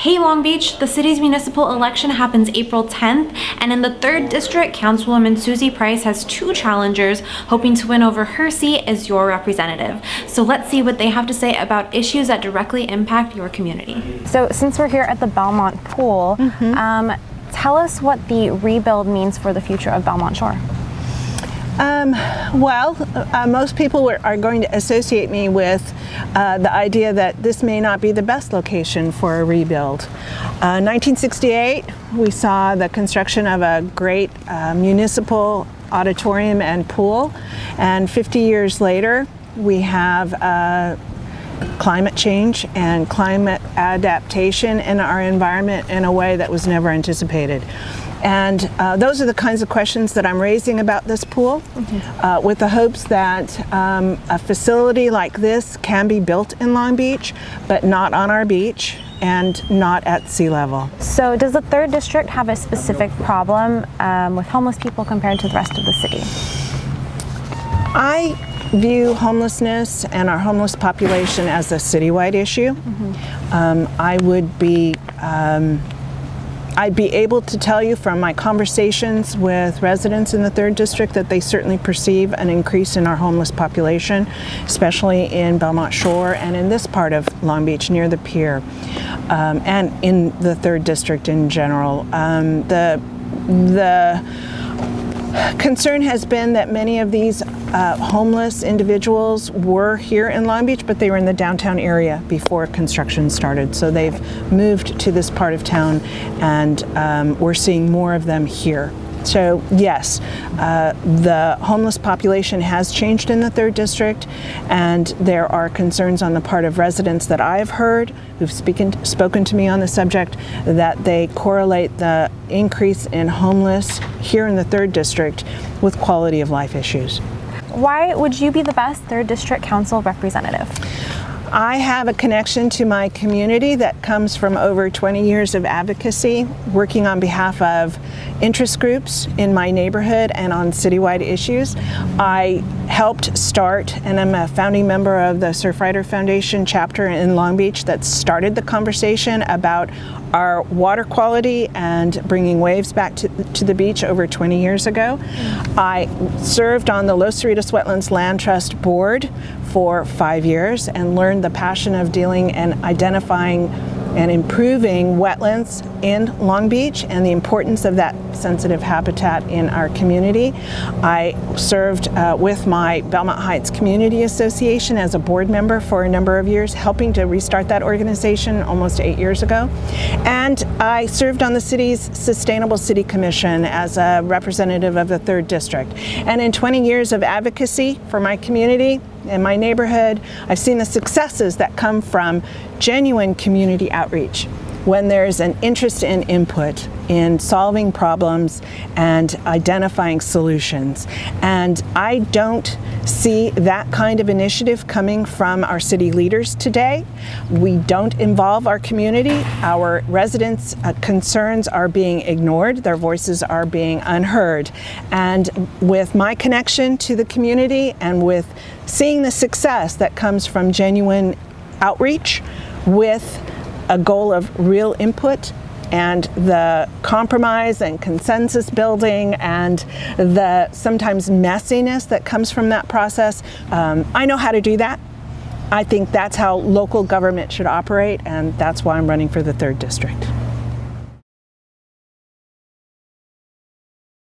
Hey Long Beach, the city's municipal election happens April 10th, and in the 3rd District, Councilwoman Susie Price has 2 challengers hoping to win over her seat as your representative. So let's see what they have to say about issues that directly impact your community. So since we're here at the Belmont Pool, tell us what the rebuild means for the future of Belmont Shore. Most people are going to associate me with the idea that this may not be the best location for a rebuild. 1968, we saw the construction of a great municipal auditorium and pool, and 50 years later, we have climate change and climate adaptation in our environment in a way that was never anticipated. And those are the kinds of questions that I'm raising about this pool, with the hopes that a facility like this can be built in Long Beach, but not on our beach and not at sea level. So does the 3rd District have a specific problem with homeless people compared to the rest of the city? I view homelessness and our homeless population as a citywide issue. I'd be able to tell you from my conversations with residents in the 3rd District that they certainly perceive an increase in our homeless population, especially in Belmont Shore and in this part of Long Beach near the pier, and in the 3rd District in general. The concern has been that many of these homeless individuals were here in Long Beach, but they were in the downtown area before construction started. So they've moved to this part of town, and we're seeing more of them here. So yes, the homeless population has changed in the 3rd District, and there are concerns on the part of residents that I've heard who've spoken to me on the subject that they correlate the increase in homeless here in the 3rd District with quality of life issues. Why would you be the best 3rd District Council representative? I have a connection to my community that comes from over 20 years of advocacy, working on behalf of interest groups in my neighborhood and on citywide issues. I helped start, and I'm a founding member of the Surfrider Foundation chapter in Long Beach that started the conversation about our water quality and bringing waves back to the beach over 20 years ago. I served on the Los Cerritos Wetlands Land Trust Board for 5 years and learned the passion of dealing and identifying and improving wetlands in Long Beach and the importance of that sensitive habitat in our community. I served with my Belmont Heights Community Association as a board member for a number of years, helping to restart that organization almost 8 years ago. And I served on the city's Sustainable City Commission as a representative of the 3rd District. And in 20 years of advocacy for my community and my neighborhood, I've seen the successes that come from genuine community outreach, when there's an interest and input in solving problems and identifying solutions. And I don't see that kind of initiative coming from our city leaders today. We don't involve our community. Our residents' concerns are being ignored. Their voices are being unheard. And with my connection to the community and with seeing the success that comes from genuine outreach with a goal of real input and the compromise and consensus building and the sometimes messiness that comes from that process, I know how to do that. I think that's how local government should operate, and that's why I'm running for the 3rd District.